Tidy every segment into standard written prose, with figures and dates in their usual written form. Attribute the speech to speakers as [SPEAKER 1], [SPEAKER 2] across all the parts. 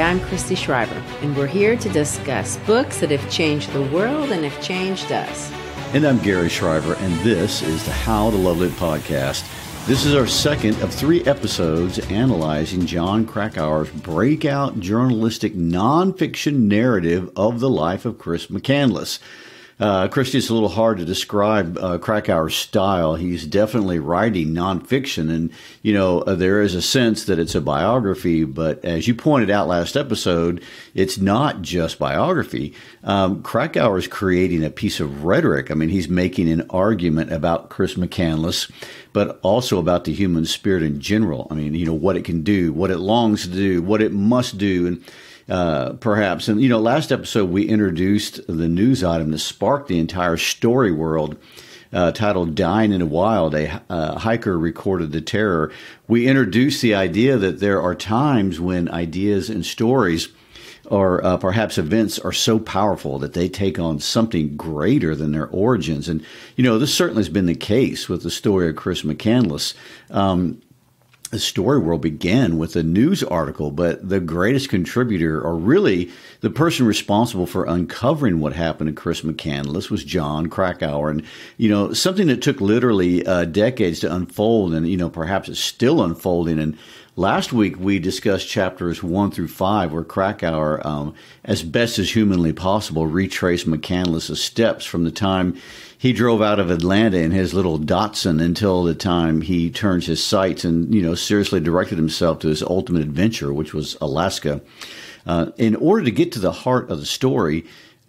[SPEAKER 1] I'm Christy Shriver, and we're here to discuss books that have changed the world and have changed us.
[SPEAKER 2] And I'm Gary Shriver, and this is the How to Love Lit podcast. This is our second of 3 episodes analyzing Jon Krakauer's breakout journalistic nonfiction narrative of the life of Chris McCandless. Christy, it's a little hard to describe Krakauer's style. He's definitely writing nonfiction, and, there is a sense that it's a biography, but as you pointed out last episode, it's not just biography. Krakauer is creating a piece of rhetoric. I mean, he's making an argument about Chris McCandless, but also about the human spirit in general. I mean, what it can do, what it longs to do, what it must do, and perhaps. And, last episode we introduced the news item that sparked the entire story world, titled Dying in the Wild, a hiker recorded the terror. We introduced the idea that there are times when ideas and stories or perhaps events are so powerful that they take on something greater than their origins. And, this certainly has been the case with the story of Chris McCandless. The story world began with a news article, but the greatest contributor, or really the person responsible for uncovering what happened to Chris McCandless, was Jon Krakauer. And, something that took literally decades to unfold, and, perhaps it's still unfolding. And last week we discussed chapters 1 through 5, where Krakauer, as best as humanly possible, retraced McCandless's steps from the time he drove out of Atlanta in his little Datsun until the time he turned his sights and, seriously directed himself to his ultimate adventure, which was Alaska. In order to get to the heart of the story,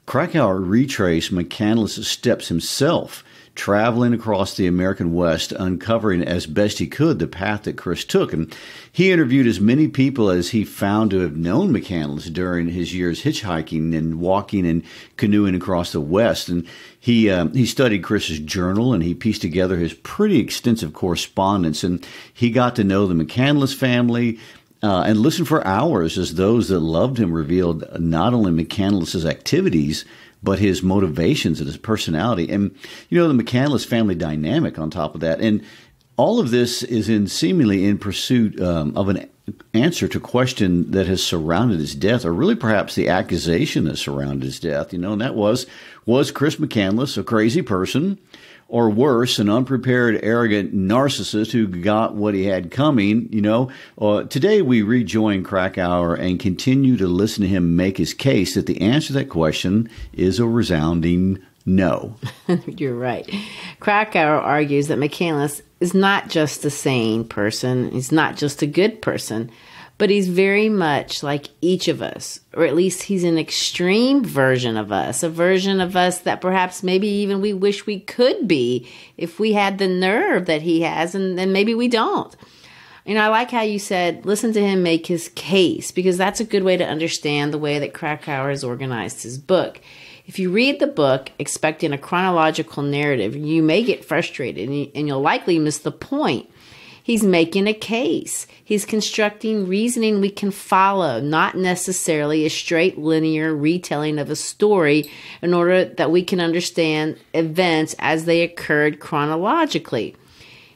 [SPEAKER 2] Krakauer retraced McCandless's steps himself, traveling across the American West, uncovering as best he could the path that Chris took. And he interviewed as many people as he found to have known McCandless during his years hitchhiking and walking and canoeing across the West. And he studied Chris's journal, and he pieced together his pretty extensive correspondence. And he got to know the McCandless family, and listened for hours as those that loved him revealed not only McCandless's activities, but his motivations and his personality. And, the McCandless family dynamic on top of that. And all of this is seemingly in pursuit of an answer to a question that has surrounded his death, or really perhaps the accusation that surrounded his death, and that was Chris McCandless a crazy person, or worse, an unprepared, arrogant narcissist who got what he had coming? Today we rejoin Krakauer and continue to listen to him make his case that the answer to that question is a resounding no.
[SPEAKER 1] You're right. Krakauer argues that McCandless is not just a sane person. He's not just a good person, but he's very much like each of us, or at least he's an extreme version of us, a version of us that perhaps maybe even we wish we could be if we had the nerve that he has, and maybe we don't. I like how you said, listen to him make his case, because that's a good way to understand the way that Krakauer has organized his book. If you read the book expecting a chronological narrative, you may get frustrated and you'll likely miss the point. He's making a case. He's constructing reasoning we can follow, not necessarily a straight linear retelling of a story, in order that we can understand events as they occurred chronologically.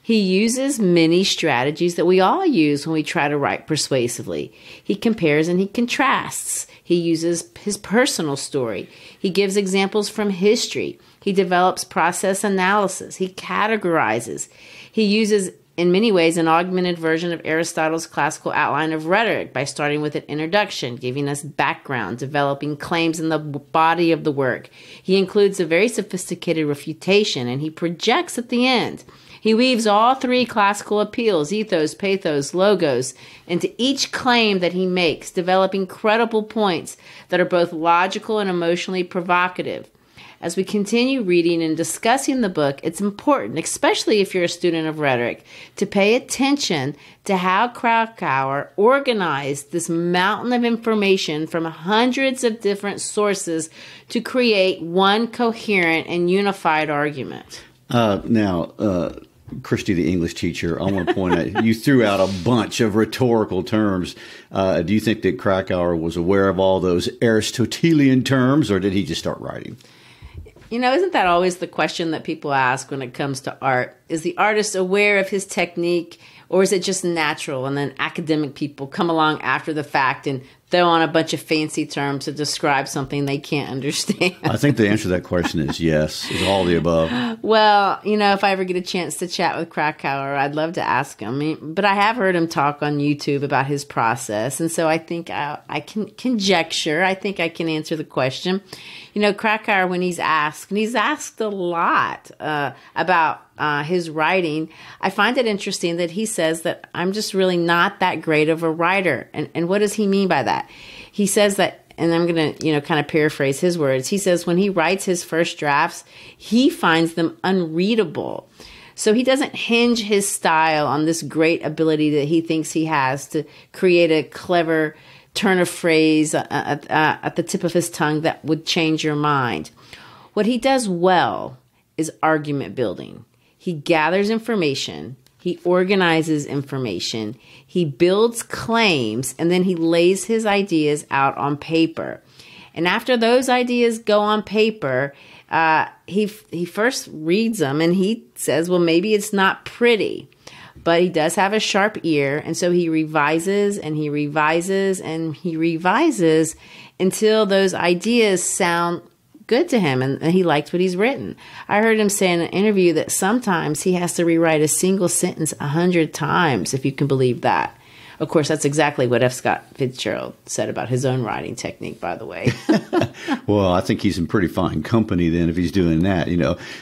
[SPEAKER 1] He uses many strategies that we all use when we try to write persuasively. He compares and he contrasts. He uses his personal story. He gives examples from history. He develops process analysis. He categorizes. He uses, in many ways, an augmented version of Aristotle's classical outline of rhetoric by starting with an introduction, giving us background, developing claims in the body of the work. He includes a very sophisticated refutation, and he projects at the end. He weaves all 3 classical appeals, ethos, pathos, logos, into each claim that he makes, developing credible points that are both logical and emotionally provocative. As we continue reading and discussing the book, it's important, especially if you're a student of rhetoric, to pay attention to how Krakauer organized this mountain of information from hundreds of different sources to create one coherent and unified argument.
[SPEAKER 2] Christy, the English teacher, I want to point out, you threw out a bunch of rhetorical terms. Do you think that Krakauer was aware of all those Aristotelian terms, or did he just start writing?
[SPEAKER 1] Isn't that always the question that people ask when it comes to art? Is the artist aware of his technique, or is it just natural? And then academic people come along after the fact and throw on a bunch of fancy terms to describe something they can't understand.
[SPEAKER 2] I think the answer to that question is yes, is all the above.
[SPEAKER 1] Well, if I ever get a chance to chat with Krakauer, I'd love to ask him. But I have heard him talk on YouTube about his process. And so I think I can conjecture. I think I can answer the question. Krakauer, when he's asked, and he's asked a lot about his writing, I find it interesting that he says that I'm just really not that great of a writer. And what does he mean by that? He says that, and I'm going to, kind of paraphrase his words. He says when he writes his first drafts, he finds them unreadable. So he doesn't hinge his style on this great ability that he thinks he has to create a clever turn of phrase at the tip of his tongue that would change your mind. What he does well is argument building. He gathers information, he organizes information, he builds claims, and then he lays his ideas out on paper. And after those ideas go on paper, he first reads them and he says, well, maybe it's not pretty. But he does have a sharp ear, and so he revises and he revises and he revises until those ideas sound good to him and he likes what he's written. I heard him say in an interview that sometimes he has to rewrite a single sentence 100 times, if you can believe that. Of course, that's exactly what F. Scott Fitzgerald said about his own writing technique, by the way.
[SPEAKER 2] Well, I think he's in pretty fine company then if he's doing that,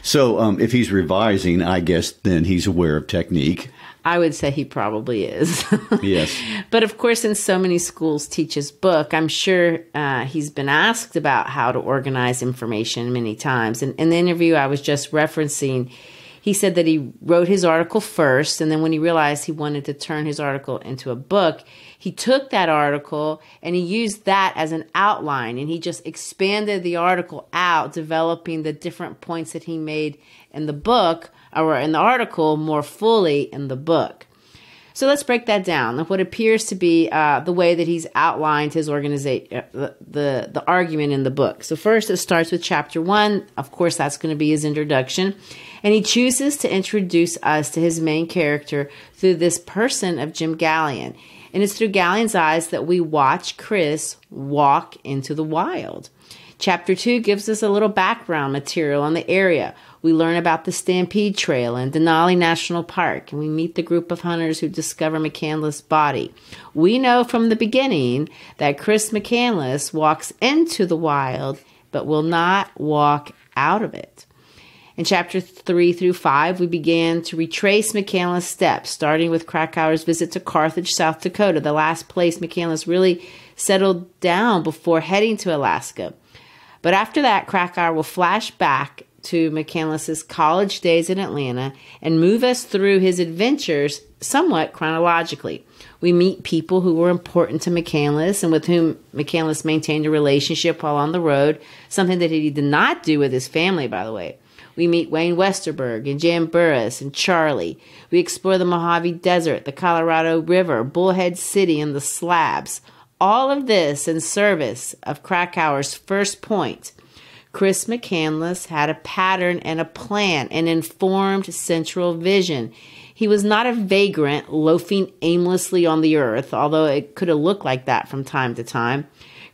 [SPEAKER 2] So if he's revising, I guess then he's aware of technique.
[SPEAKER 1] I would say he probably is.
[SPEAKER 2] Yes.
[SPEAKER 1] But of course, in so many schools teach his book, I'm sure he's been asked about how to organize information many times. And in the interview I was just referencing, he said that he wrote his article first, and then when he realized he wanted to turn his article into a book, he took that article and he used that as an outline, and he just expanded the article out, developing the different points that he made in the book or in the article more fully in the book. So let's break that down. What appears to be the way that he's outlined his organization, the argument in the book. So first, it starts with chapter 1. Of course, that's going to be his introduction. And he chooses to introduce us to his main character through this person of Jim Gallion. And it's through Gallion's eyes that we watch Chris walk into the wild. Chapter 2 gives us a little background material on the area. We learn about the Stampede Trail and Denali National Park, and we meet the group of hunters who discover McCandless' body. We know from the beginning that Chris McCandless walks into the wild, but will not walk out of it. In chapter 3 through 5, we began to retrace McCandless' steps, starting with Krakauer's visit to Carthage, South Dakota, the last place McCandless really settled down before heading to Alaska. But after that, Krakauer will flash back to McCandless' college days in Atlanta and move us through his adventures somewhat chronologically. We meet people who were important to McCandless and with whom McCandless maintained a relationship while on the road, something that he did not do with his family, by the way. We meet Wayne Westerberg and Jan Burris and Charlie. We explore the Mojave Desert, the Colorado River, Bullhead City, and the Slabs. All of this in service of Krakauer's first point. Chris McCandless had a pattern and a plan, an informed central vision. He was not a vagrant loafing aimlessly on the earth, although it could have looked like that from time to time.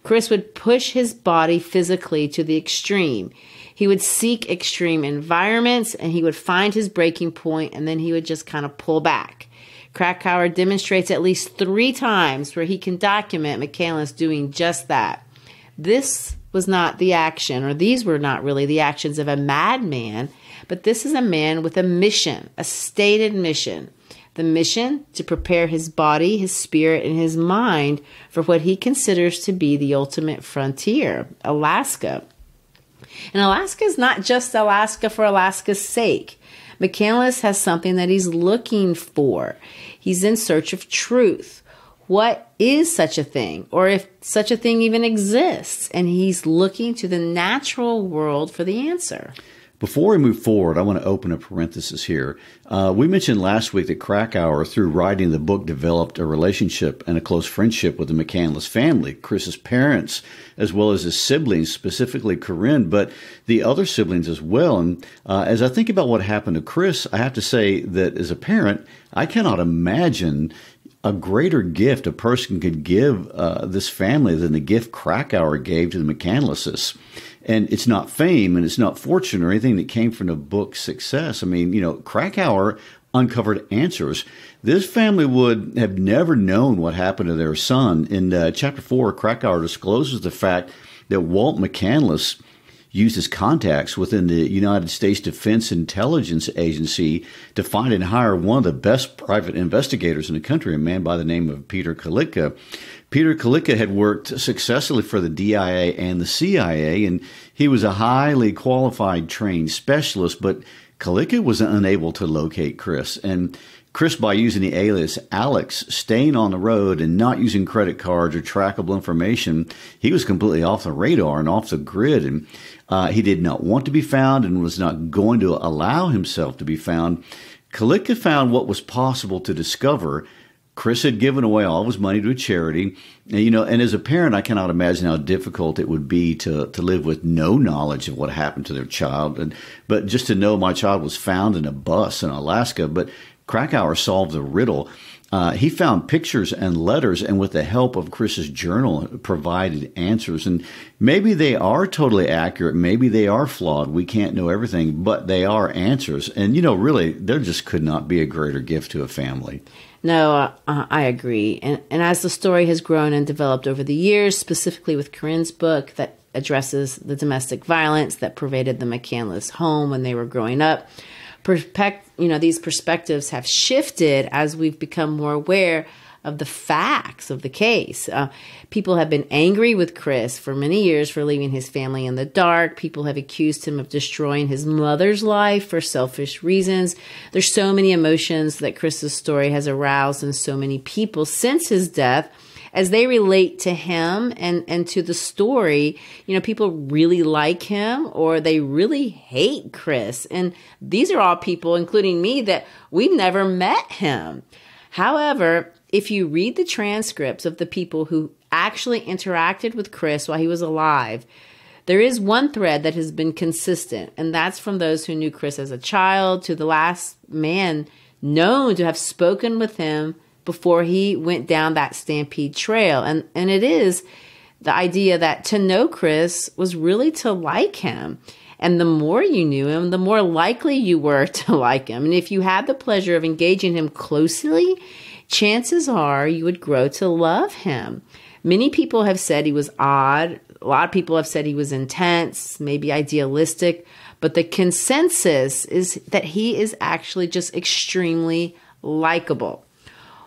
[SPEAKER 1] Chris would push his body physically to the extreme. He would seek extreme environments, and he would find his breaking point, and then he would just kind of pull back. Krakauer demonstrates at least 3 times where he can document McCandless doing just that. This was not the action, or these were not really the actions of a madman, but this is a man with a mission, a stated mission. The mission to prepare his body, his spirit, and his mind for what he considers to be the ultimate frontier, Alaska. And Alaska is not just Alaska for Alaska's sake. McCandless has something that he's looking for. He's in search of truth. What is such a thing? Or if such a thing even exists? And he's looking to the natural world for the answer.
[SPEAKER 2] Before we move forward, I want to open a parenthesis here. We mentioned last week that Krakauer, through writing the book, developed a relationship and a close friendship with the McCandless family, Chris's parents, as well as his siblings, specifically Corinne, but the other siblings as well. And as I think about what happened to Chris, I have to say that as a parent, I cannot imagine a greater gift a person could give this family than the gift Krakauer gave to the McCandlesses. And it's not fame and it's not fortune or anything that came from the book's success. I mean, Krakauer uncovered answers. This family would have never known what happened to their son. In Chapter 4, Krakauer discloses the fact that Walt McCandless used his contacts within the United States Defense Intelligence Agency to find and hire one of the best private investigators in the country, a man by the name of Peter Kalitka. Peter Kalitka had worked successfully for the DIA and the CIA, and he was a highly qualified trained specialist, but Kalitka was unable to locate Chris. And Chris, by using the alias Alex, staying on the road and not using credit cards or trackable information, he was completely off the radar and off the grid. And he did not want to be found and was not going to allow himself to be found. Kalitka found what was possible to discover. Chris had given away all of his money to a charity. And as a parent, I cannot imagine how difficult it would be to live with no knowledge of what happened to their child. But just to know my child was found in a bus in Alaska. But Krakauer solved the riddle. He found pictures and letters, and with the help of Chris's journal, provided answers. And maybe they are totally accurate. Maybe they are flawed. We can't know everything, but they are answers. And, really, there just could not be a greater gift to a family.
[SPEAKER 1] No, I agree. And as the story has grown and developed over the years, specifically with Corinne's book that addresses the domestic violence that pervaded the McCandless home when they were growing up, these perspectives have shifted as we've become more aware of the facts of the case. People have been angry with Chris for many years for leaving his family in the dark. People have accused him of destroying his mother's life for selfish reasons. There's so many emotions that Chris's story has aroused in so many people since his death. As they relate to him and to the story, people really like him or they really hate Chris. And these are all people, including me, that we've never met him. However, if you read the transcripts of the people who actually interacted with Chris while he was alive, there is one thread that has been consistent, and that's from those who knew Chris as a child to the last man known to have spoken with him before he went down that Stampede trail. And it is the idea that to know Chris was really to like him. And the more you knew him, the more likely you were to like him. And if you had the pleasure of engaging him closely, chances are you would grow to love him. Many people have said he was odd. A lot of people have said he was intense, maybe idealistic. But the consensus is that he is actually just extremely likable.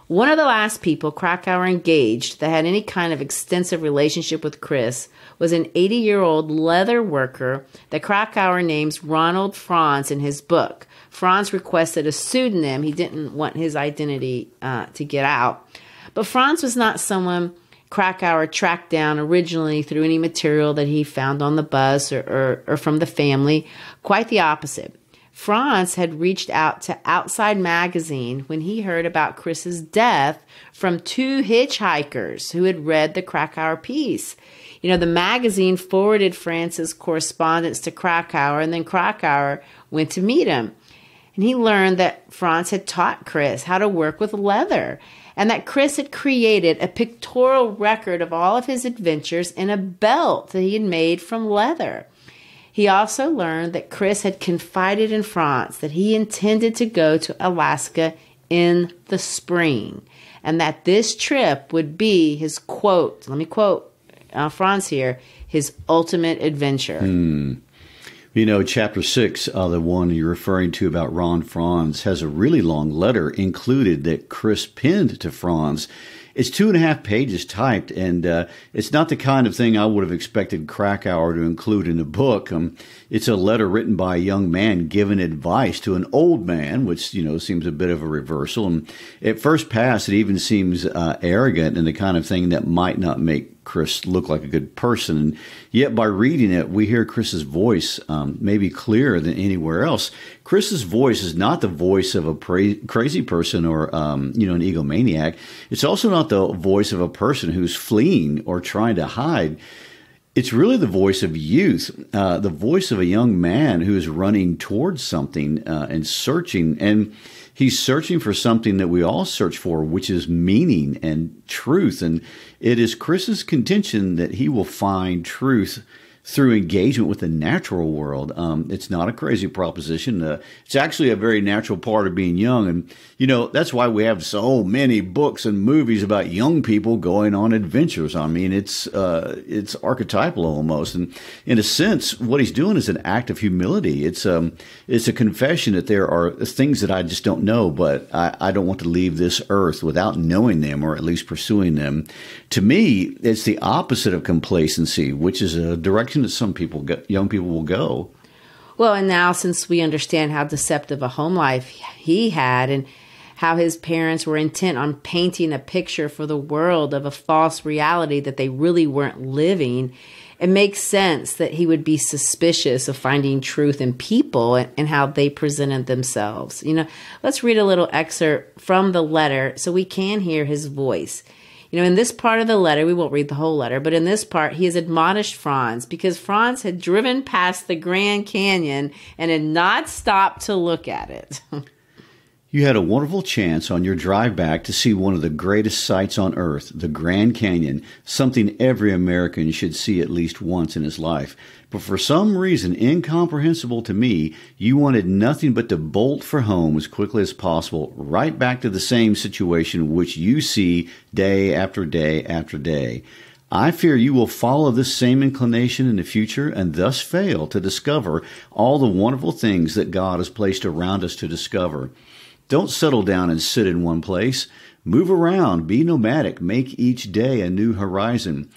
[SPEAKER 1] One of the last people Krakauer engaged that had any kind of extensive relationship with Chris was an 80-year-old leather worker that Krakauer names Ronald Franz in his book. Franz requested a pseudonym. He didn't want his identity to get out. But Franz was not someone Krakauer tracked down originally through any material that he found on the bus or from the family. Quite the opposite. Franz had reached out to Outside Magazine when he heard about Chris's death from two hitchhikers who had read the Krakauer piece. The magazine forwarded Franz's correspondence to Krakauer, and then Krakauer went to meet him. And he learned that Franz had taught Chris how to work with leather, and that Chris had created a pictorial record of all of his adventures in a belt that he had made from leather. He also learned that Chris had confided in Franz that he intended to go to Alaska in the spring, and that this trip would be his quote, let me quote Franz here, his ultimate adventure.
[SPEAKER 2] Chapter 6, the one you're referring to about Ron Franz, has a really long letter included that Chris penned to Franz. It's 2.5 pages typed, and it's not the kind of thing I would have expected Krakauer to include in a book. It's a letter written by a young man giving advice to an old man, which, seems a bit of a reversal. And at first pass, it even seems arrogant and the kind of thing that might not make Chris look like a good person. And yet by reading it, we hear Chris's voice maybe clearer than anywhere else. Chris's voice is not the voice of a crazy person or, an egomaniac. It's also not the voice of a person who's fleeing or trying to hide. It's really the voice of youth, the voice of a young man who is running towards something and searching. And He's searching for something that we all search for, which is meaning and truth. And it is Chris's contention that he will find truth through engagement with the natural world. It's not a crazy proposition. It's actually a very natural part of being young. And, that's why we have so many books and movies about young people going on adventures. I mean, it's archetypal almost. And in a sense, what he's doing is an act of humility. It's a confession that there are things that I just don't know, but I don't want to leave this earth without knowing them, or at least pursuing them. To me, it's the opposite of complacency, which is a direction that some people, young people, will go.
[SPEAKER 1] Well, and now since we understand how deceptive a home life he had and how his parents were intent on painting a picture for the world of a false reality that they really weren't living, it makes sense that he would be suspicious of finding truth in people and how they presented themselves. Let's read a little excerpt from the letter so we can hear his voice. In this part of the letter, we won't read the whole letter, but in this part, he has admonished Franz because Franz had driven past the Grand Canyon and had not stopped to look at it.
[SPEAKER 2] You had a wonderful chance on your drive back to see one of the greatest sights on earth, the Grand Canyon, something every American should see at least once in his life. But for some reason incomprehensible to me, you wanted nothing but to bolt for home as quickly as possible, right back to the same situation which you see day after day after day. I fear you will follow this same inclination in the future and thus fail to discover all the wonderful things that God has placed around us to discover. Don't settle down and sit in one place. Move around, be nomadic, make each day a new horizon.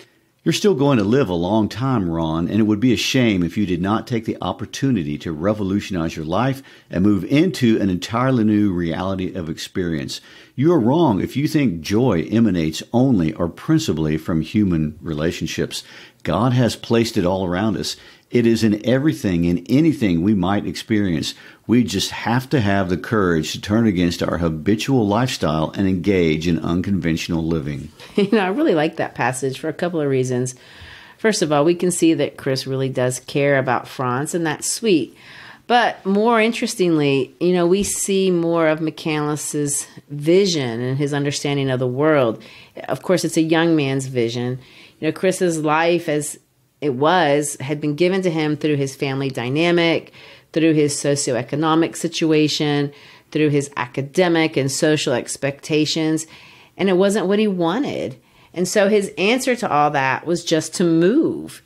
[SPEAKER 2] You're still going to live a long time, Ron, and it would be a shame if you did not take the opportunity to revolutionize your life and move into an entirely new reality of experience. You are wrong if you think joy emanates only or principally from human relationships. God has placed it all around us. It is in everything and anything we might experience. We just have to have the courage to turn against our habitual lifestyle and engage in unconventional living.
[SPEAKER 1] I really like that passage for a couple of reasons. First of all, we can see that Chris really does care about Franz, and that's sweet. But more interestingly, we see more of McCandless's vision and his understanding of the world. Of course, it's a young man's vision. Chris's life as it had been given to him through his family dynamic, through his socioeconomic situation, through his academic and social expectations, and it wasn't what he wanted. And so his answer to all that was just to move.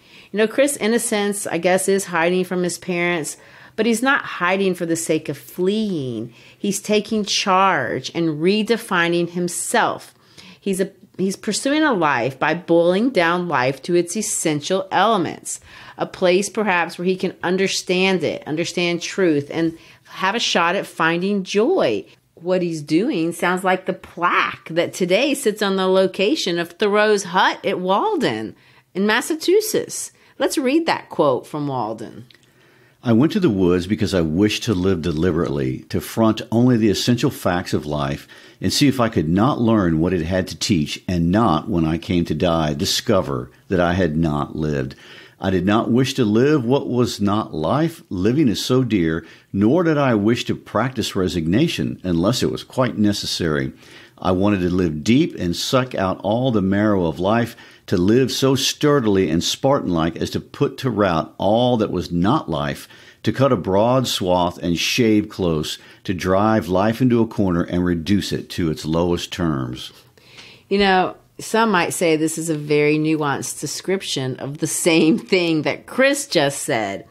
[SPEAKER 1] Chris, in a sense, I guess, is hiding from his parents, but he's not hiding for the sake of fleeing. He's taking charge and redefining himself. He's pursuing a life by boiling down life to its essential elements, a place perhaps where he can understand it, understand truth, and have a shot at finding joy. What he's doing sounds like the plaque that today sits on the location of Thoreau's hut at Walden in Massachusetts. Let's read that quote from Walden.
[SPEAKER 2] I went to the woods because I wished to live deliberately, to front only the essential facts of life, and see if I could not learn what it had to teach, and not, when I came to die, discover that I had not lived. I did not wish to live what was not life. Living is so dear, nor did I wish to practice resignation, unless it was quite necessary. I wanted to live deep and suck out all the marrow of life, to live so sturdily and Spartan-like as to put to rout all that was not life, to cut a broad swath and shave close, to drive life into a corner and reduce it to its lowest terms.
[SPEAKER 1] Some might say this is a very nuanced description of the same thing that Chris just said.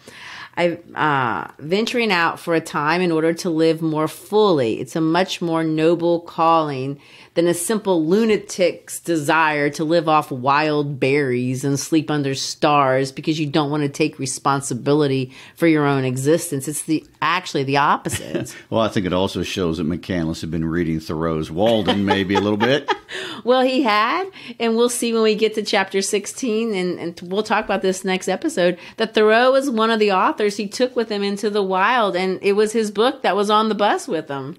[SPEAKER 1] Venturing out for a time in order to live more fully. It's a much more noble calling than a simple lunatic's desire to live off wild berries and sleep under stars because you don't want to take responsibility for your own existence. It's actually the opposite.
[SPEAKER 2] Well, I think it also shows that McCandless had been reading Thoreau's Walden maybe a little bit.
[SPEAKER 1] Well, he had, and we'll see when we get to chapter 16, and we'll talk about this next episode, that Thoreau was one of the authors he took with him into the wild, and it was his book that was on the bus with him.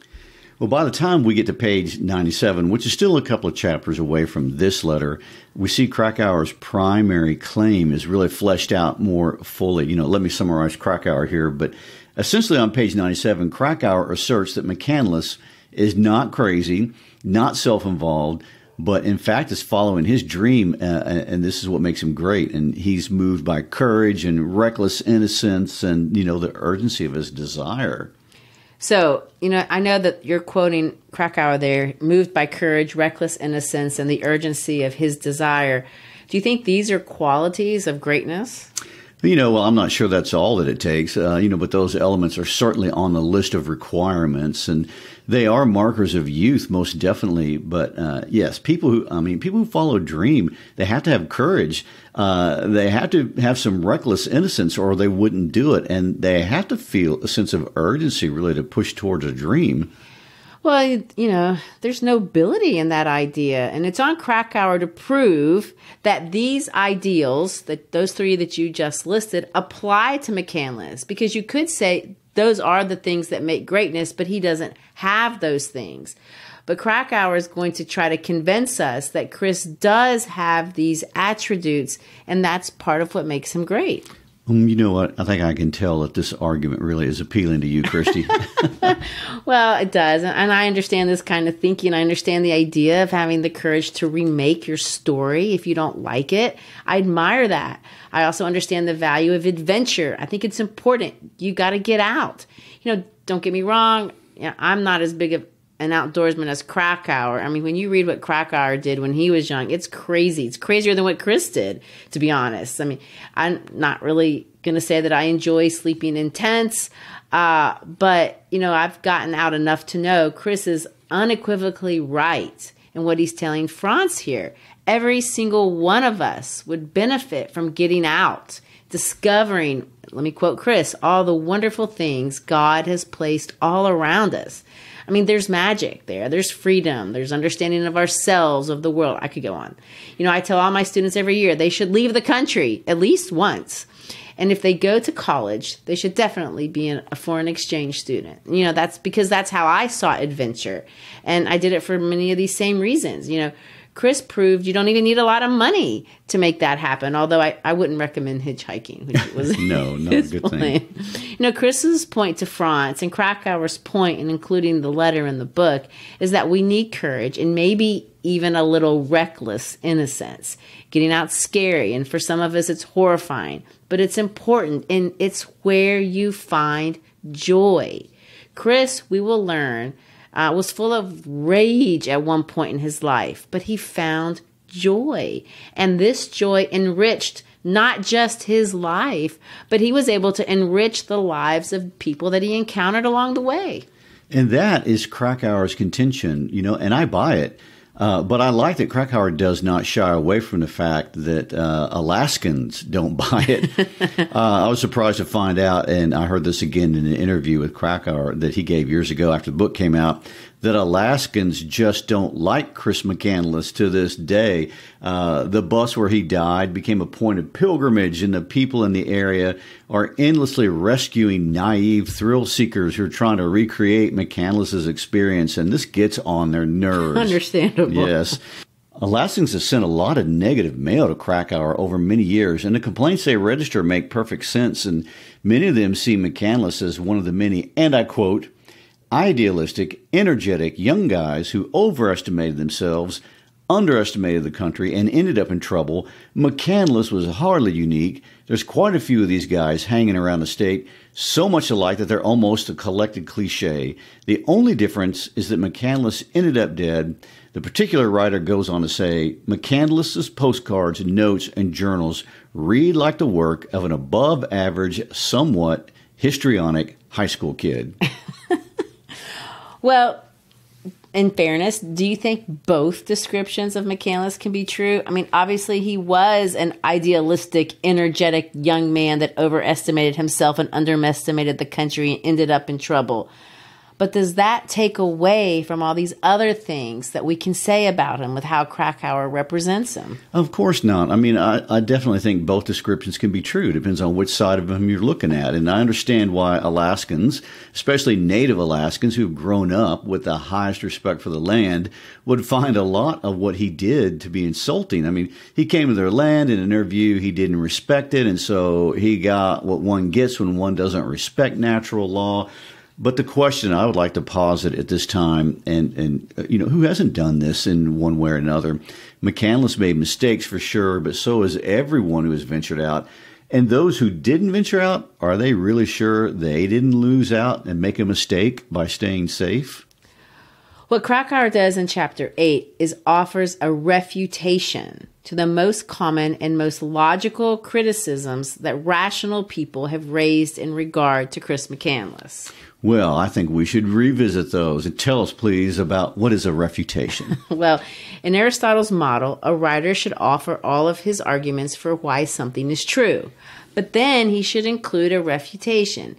[SPEAKER 2] Well, by the time we get to page 97, which is still a couple of chapters away from this letter, we see Krakauer's primary claim is really fleshed out more fully. Let me summarize Krakauer here, but essentially on page 97, Krakauer asserts that McCandless is not crazy, not self-involved, but in fact is following his dream, and this is what makes him great. And he's moved by courage and reckless innocence and, the urgency of his desire.
[SPEAKER 1] So, I know that you're quoting Krakauer there, moved by courage, reckless innocence, and the urgency of his desire. Do you think these are qualities of greatness?
[SPEAKER 2] Well, I'm not sure that's all that it takes, but those elements are certainly on the list of requirements, and they are markers of youth, most definitely. But yes, people who follow a dream, they have to have courage. They have to have some reckless innocence, or they wouldn't do it, and they have to feel a sense of urgency, really, to push towards a dream.
[SPEAKER 1] Well, there's nobility in that idea. And it's on Krakauer to prove that these ideals, that those three that you just listed, apply to McCandless. Because you could say those are the things that make greatness, but he doesn't have those things. But Krakauer is going to try to convince us that Chris does have these attributes, and that's part of what makes him great.
[SPEAKER 2] You know what? I think I can tell that this argument really is appealing to you, Christy.
[SPEAKER 1] Well, it does. And I understand this kind of thinking. I understand the idea of having the courage to remake your story if you don't like it. I admire that. I also understand the value of adventure. I think it's important. You got to get out. Don't get me wrong. I'm not as big of an outdoorsman as Krakauer. I mean, when you read what Krakauer did when he was young, it's crazy. It's crazier than what Chris did, to be honest. I mean, I'm not really going to say that I enjoy sleeping in tents, but, I've gotten out enough to know Chris is unequivocally right in what he's telling Franz here. Every single one of us would benefit from getting out, discovering, let me quote Chris, all the wonderful things God has placed all around us. I mean, there's magic there. There's freedom. There's understanding of ourselves, of the world. I could go on. I tell all my students every year they should leave the country at least once. And if they go to college, they should definitely be a foreign exchange student. That's because that's how I saw adventure. And I did it for many of these same reasons. Chris proved you don't even need a lot of money to make that happen, although I wouldn't recommend hitchhiking, which was
[SPEAKER 2] no, not a good
[SPEAKER 1] point. Thing. Chris's point to Franz and Krakauer's point in including the letter in the book is that we need courage and maybe even a little reckless innocence. Getting out's scary, and for some of us it's horrifying, but it's important, and it's where you find joy. Chris, we will learn, was full of rage at one point in his life, but he found joy. And this joy enriched not just his life, but he was able to enrich the lives of people that he encountered along the way.
[SPEAKER 2] And that is Krakauer's contention, and I buy it. But I like that Krakauer does not shy away from the fact that Alaskans don't buy it. I was surprised to find out, and I heard this again in an interview with Krakauer that he gave years ago after the book came out, that Alaskans just don't like Chris McCandless to this day. The bus where he died became a point of pilgrimage, and the people in the area are endlessly rescuing naive thrill seekers who are trying to recreate McCandless's experience, and this gets on their nerves.
[SPEAKER 1] Understandable.
[SPEAKER 2] Yes. Alaskans have sent a lot of negative mail to Krakauer over many years, and the complaints they register make perfect sense, and many of them see McCandless as one of the many, and I quote, idealistic, energetic young guys who overestimated themselves, underestimated the country, and ended up in trouble. McCandless was hardly unique. There's quite a few of these guys hanging around the state, so much alike that they're almost a collected cliche. The only difference is that McCandless ended up dead. The particular writer goes on to say, McCandless's postcards, notes, and journals read like the work of an above-average, somewhat histrionic high school kid.
[SPEAKER 1] Well, in fairness, do you think both descriptions of McCandless can be true? I mean, obviously he was an idealistic, energetic young man that overestimated himself and underestimated the country and ended up in trouble. But does that take away from all these other things that we can say about him with how Krakauer represents him?
[SPEAKER 2] Of course not. I mean, I definitely think both descriptions can be true. It depends on which side of him you're looking at. And I understand why Alaskans, especially native Alaskans who've grown up with the highest respect for the land, would find a lot of what he did to be insulting. I mean, he came to their land in an interview, he didn't respect it, and so he got what one gets when one doesn't respect natural law. But the question I would like to posit at this time, and who hasn't done this in one way or another? McCandless made mistakes for sure, but so has everyone who has ventured out. And those who didn't venture out, are they really sure they didn't lose out and make a mistake by staying safe?
[SPEAKER 1] What Krakauer does in Chapter 8 is offers a refutation to the most common and most logical criticisms that rational people have raised in regard to Chris McCandless.
[SPEAKER 2] Well, I think we should revisit those. And tell us, please, about what is a refutation.
[SPEAKER 1] Well, in Aristotle's model, a writer should offer all of his arguments for why something is true. But then he should include a refutation.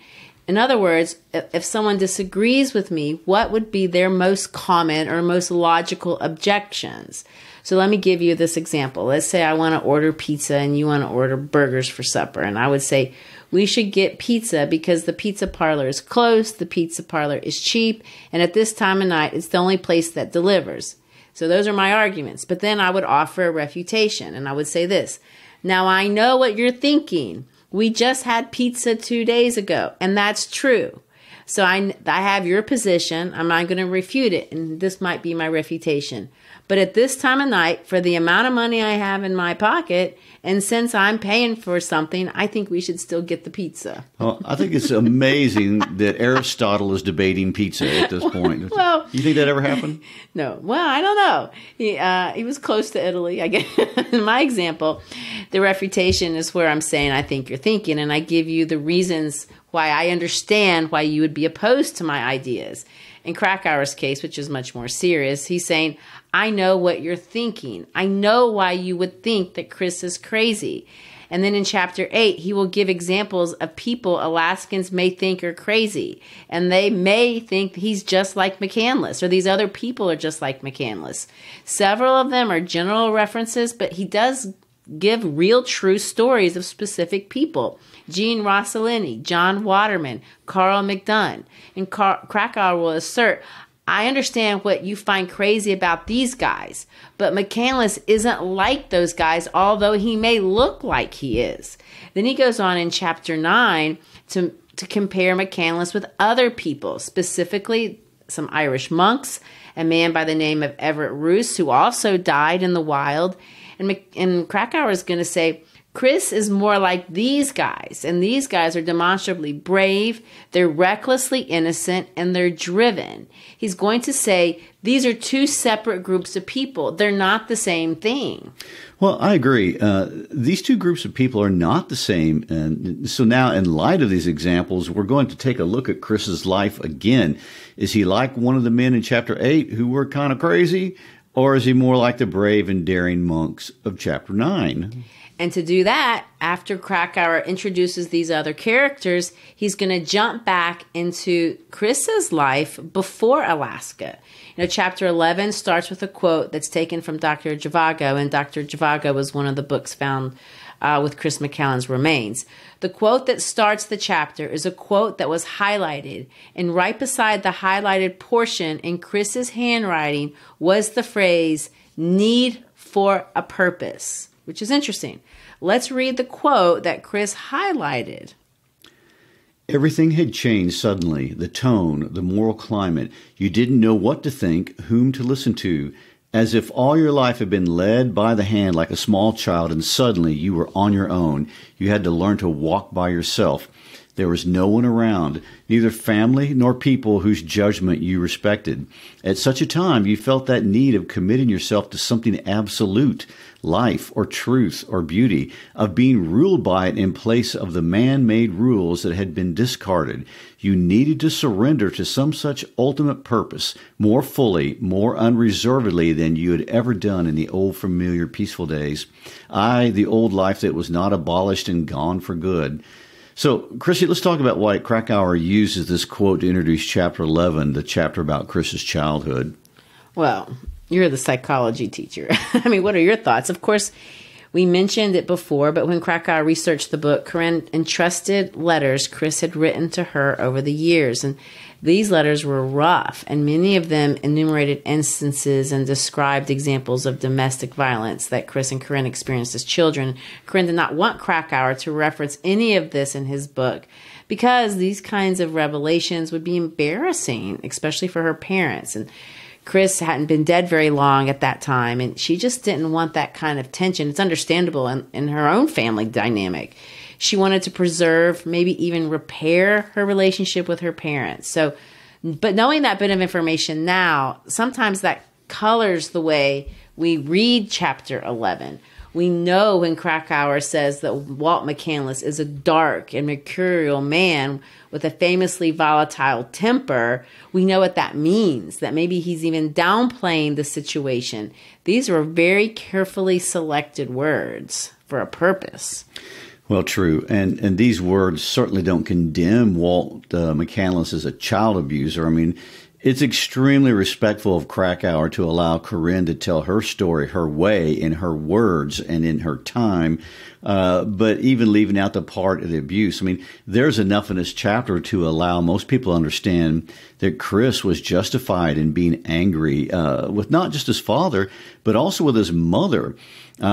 [SPEAKER 1] In other words, if someone disagrees with me, what would be their most common or most logical objections? So let me give you this example. Let's say I want to order pizza and you want to order burgers for supper. And I would say, we should get pizza because the pizza parlor is close, the pizza parlor is cheap, and at this time of night, it's the only place that delivers. So those are my arguments. But then I would offer a refutation, and I would say this. Now, I know what you're thinking. We just had pizza 2 days ago, and that's true. So I have your position. I'm not going to refute it, and this might be my refutation. But at this time of night, for the amount of money I have in my pocket, and since I'm paying for something, I think we should still get the pizza.
[SPEAKER 2] Well, I think it's amazing that Aristotle is debating pizza at this point.
[SPEAKER 1] Well,
[SPEAKER 2] you think that ever happened?
[SPEAKER 1] No. Well, I don't know. He was close to Italy, I guess. In my example, the refutation is where I'm saying I think you're thinking, and I give you the reasons why I understand why you would be opposed to my ideas. In Krakauer's case, which is much more serious, he's saying, I know what you're thinking. I know why you would think that Chris is crazy. And then in Chapter 8, he will give examples of people Alaskans may think are crazy. And they may think he's just like McCandless, or these other people are just like McCandless. Several of them are general references, but he does give real true stories of specific people. Gene Rossellini, John Waterman, Carl McDunn. And Krakauer will assert, I understand what you find crazy about these guys, but McCandless isn't like those guys, although he may look like he is. Then he goes on in Chapter 9 to compare McCandless with other people, specifically some Irish monks, a man by the name of Everett Roos, who also died in the wild. And Krakauer is going to say, Chris is more like these guys, and these guys are demonstrably brave, they're recklessly innocent, and they're driven. He's going to say these are two separate groups of people. They're not the same thing.
[SPEAKER 2] Well, I agree. These two groups of people are not the same. And so now, in light of these examples, we're going to take a look at Chris's life again. Is he like one of the men in Chapter 8 who were kind of crazy? Or is he more like the brave and daring monks of Chapter 9?
[SPEAKER 1] And to do that, after Krakauer introduces these other characters, he's going to jump back into Chris's life before Alaska. Chapter 11 starts with a quote that's taken from Dr. Zhivago, and Dr. Zhivago was one of the books found with Chris McCandless's remains. The quote that starts the chapter is a quote that was highlighted, and right beside the highlighted portion in Chris's handwriting was the phrase, need for a purpose, which is interesting. Let's read the quote that Chris highlighted.
[SPEAKER 2] Everything had changed suddenly, the tone, the moral climate. You didn't know what to think, whom to listen to, as if all your life had been led by the hand like a small child, and suddenly you were on your own. You had to learn to walk by yourself. There was no one around, neither family nor people whose judgment you respected. At such a time, you felt that need of committing yourself to something absolute, life or truth or beauty, of being ruled by it in place of the man-made rules that had been discarded. You needed to surrender to some such ultimate purpose, more fully, more unreservedly than you had ever done in the old familiar peaceful days. The old life that was not abolished and gone for good. So, Christy, let's talk about why Krakauer uses this quote to introduce Chapter 11, the chapter about Chris's childhood.
[SPEAKER 1] Well, you're the psychology teacher. I mean, what are your thoughts? Of course, we mentioned it before, but when Krakauer researched the book, Corinne entrusted letters Chris had written to her over the years. And these letters were rough, and many of them enumerated instances and described examples of domestic violence that Chris and Corinne experienced as children. Corinne did not want Krakauer to reference any of this in his book because these kinds of revelations would be embarrassing, especially for her parents. And Chris hadn't been dead very long at that time, and she just didn't want that kind of tension. It's understandable in her own family dynamic. She wanted to preserve, maybe even repair her relationship with her parents. So, but knowing that bit of information now, sometimes that colors the way we read chapter 11. We know when Krakauer says that Walt McCandless is a dark and mercurial man with a famously volatile temper, we know what that means, that maybe he's even downplaying the situation. These were very carefully selected words for a purpose.
[SPEAKER 2] Well, true. And these words certainly don't condemn Walt McCandless as a child abuser. I mean, it's extremely respectful of Krakauer to allow Corinne to tell her story her way, in her words and in her time, but even leaving out the part of the abuse. I mean, there's enough in this chapter to allow most people to understand that Chris was justified in being angry with not just his father, but also with his mother.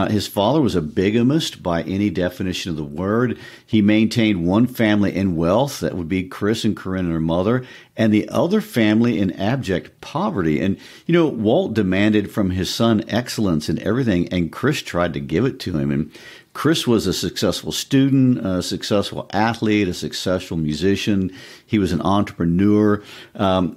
[SPEAKER 2] His father was a bigamist by any definition of the word. He maintained one family in wealth, that would be Chris and Corinne and her mother, and the other family in abject poverty. And, you know, Walt demanded from his son excellence in everything, and Chris tried to give it to him. And Chris was a successful student, a successful athlete, a successful musician. He was an entrepreneur.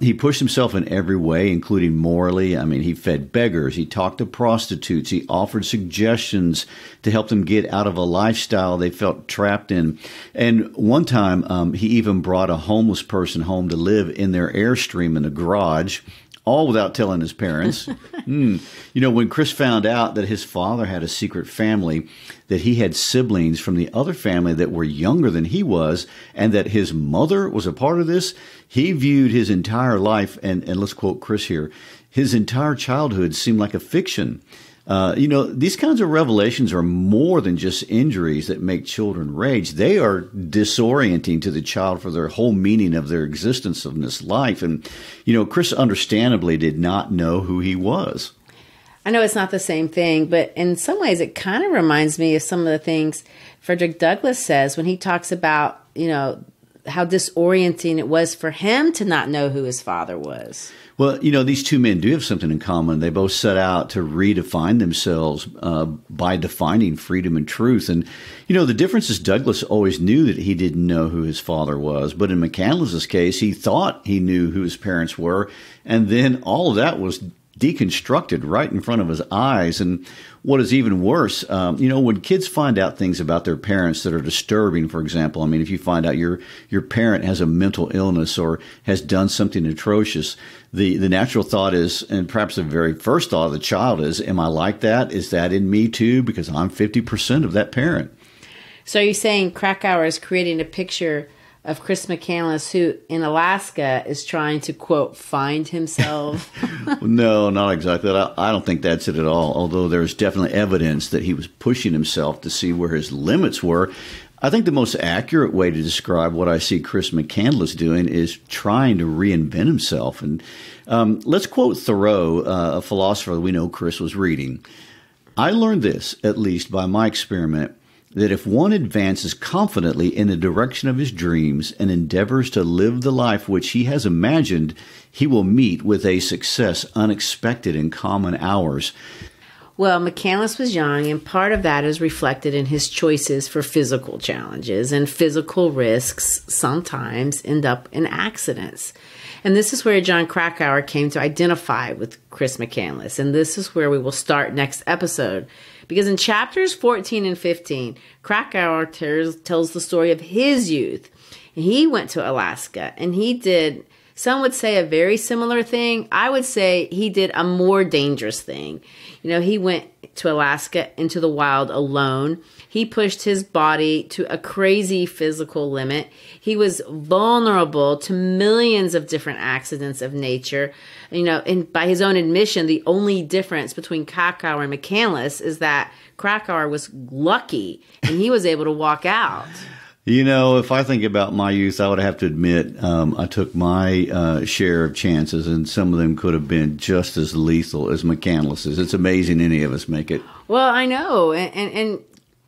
[SPEAKER 2] He pushed himself in every way, including morally. I mean, he fed beggars. He talked to prostitutes. He offered suggestions to help them get out of a lifestyle they felt trapped in. And one time, he even brought a homeless person home to live in their Airstream in the garage, all without telling his parents. You know, when Chris found out that his father had a secret family, that he had siblings from the other family that were younger than he was, and that his mother was a part of this, he viewed his entire life, and let's quote Chris here, his entire childhood seemed like a fiction. You know, these kinds of revelations are more than just injuries that make children rage. They are disorienting to the child for their whole meaning of their existence in this life. And, you know, Chris understandably did not know who he was.
[SPEAKER 1] I know it's not the same thing, but in some ways it kind of reminds me of some of the things Frederick Douglass says when he talks about, you know, how disorienting it was for him to not know who his father was.
[SPEAKER 2] Well, you know, these two men do have something in common. They both set out to redefine themselves by defining freedom and truth. And, you know, the difference is Douglass always knew that he didn't know who his father was. But in McCandless's case, he thought he knew who his parents were. And then all of that was deconstructed right in front of his eyes. And what is even worse, you know, when kids find out things about their parents that are disturbing, for example, I mean, if you find out your parent has a mental illness or has done something atrocious, the natural thought is, and perhaps the very first thought of the child is, am I like that? Is that in me too? Because I'm 50% of that parent.
[SPEAKER 1] So are you saying Krakauer is creating a picture of Chris McCandless, who in Alaska is trying to, quote, find himself?
[SPEAKER 2] No, not exactly. I don't think that's it at all, although there's definitely evidence that he was pushing himself to see where his limits were. I think the most accurate way to describe what I see Chris McCandless doing is trying to reinvent himself. And let's quote Thoreau, a philosopher that we know Chris was reading. I learned this, at least by my experiment, that if one advances confidently in the direction of his dreams and endeavors to live the life which he has imagined, he will meet with a success unexpected in common hours.
[SPEAKER 1] Well, McCandless was young, and part of that is reflected in his choices for physical challenges, and physical risks sometimes end up in accidents. And this is where Jon Krakauer came to identify with Chris McCandless, and this is where we will start next episode. Because in chapters 14 and 15, Krakauer tells the story of his youth. And he went to Alaska, and he did, some would say, a very similar thing. I would say he did a more dangerous thing. You know, he went to Alaska into the wild alone. He pushed his body to a crazy physical limit. He was vulnerable to millions of different accidents of nature. You know, and by his own admission, the only difference between Krakauer and McCandless is that Krakauer was lucky and he was able to walk out.
[SPEAKER 2] You know, if I think about my youth, I would have to admit I took my share of chances, and some of them could have been just as lethal as McCandless's. It's amazing any of us make it.
[SPEAKER 1] Well, I know. And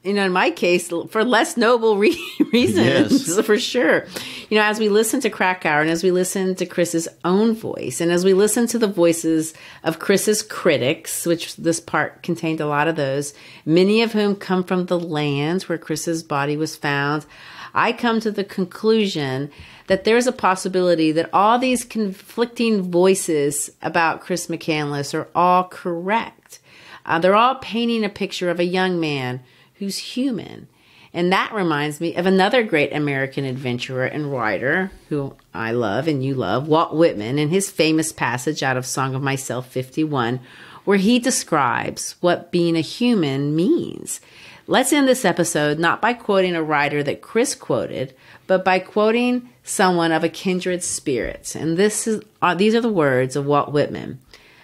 [SPEAKER 1] in my case, for less noble reasons,
[SPEAKER 2] Yes.
[SPEAKER 1] for sure. As we listen to Krakauer and as we listen to Chris's own voice and as we listen to the voices of Chris's critics, which this part contained a lot of those, many of whom come from the lands where Chris's body was found, I come to the conclusion that there's a possibility that all these conflicting voices about Chris McCandless are all correct. They're all painting a picture of a young man who's human. And that reminds me of another great American adventurer and writer who I love and you love, Walt Whitman, in his famous passage out of Song of Myself 51, where he describes what being a human means. Let's end this episode not by quoting a writer that Chris quoted, but by quoting someone of a kindred spirit. And these are the words of Walt Whitman.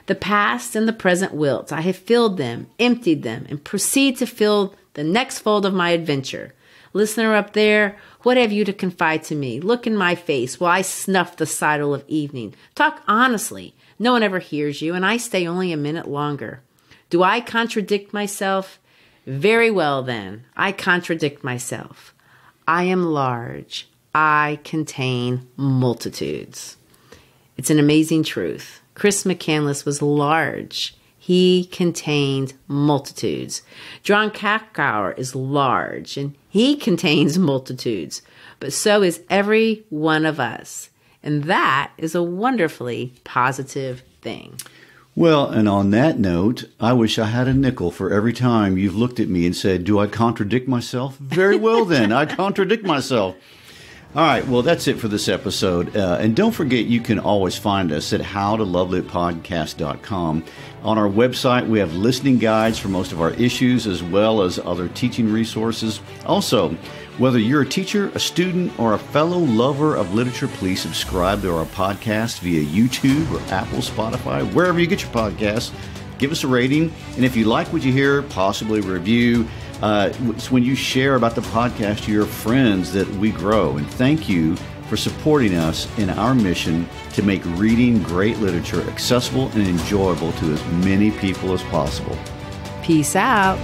[SPEAKER 1] The past and the present wilt, I have filled them, emptied them, and proceed to fill the next fold of my adventure. Listener up there, what have you to confide to me? Look in my face while I snuff the sidle of evening. Talk honestly. No one ever hears you, and I stay only a minute longer. Do I contradict myself? Very well, then. I contradict myself. I am large. I contain multitudes. It's an amazing truth. Chris McCandless was large. He contained multitudes. Jon Krakauer is large, and he contains multitudes. But so is every one of us. And that is a wonderfully positive thing.
[SPEAKER 2] Well, and on that note, I wish I had a nickel for every time you've looked at me and said, do I contradict myself? Very well, then. I contradict myself. All right. Well, that's it for this episode. And don't forget, you can always find us at howtolovelitpodcast.com. On our website, we have listening guides for most of our issues, as well as other teaching resources. Also, whether you're a teacher, a student, or a fellow lover of literature, please subscribe to our podcast via YouTube or Apple, Spotify, wherever you get your podcasts. Give us a rating. And if you like what you hear, possibly review. It's when you share about the podcast to your friends that we grow. And thank you for supporting us in our mission to make reading great literature accessible and enjoyable to as many people as possible.
[SPEAKER 1] Peace out.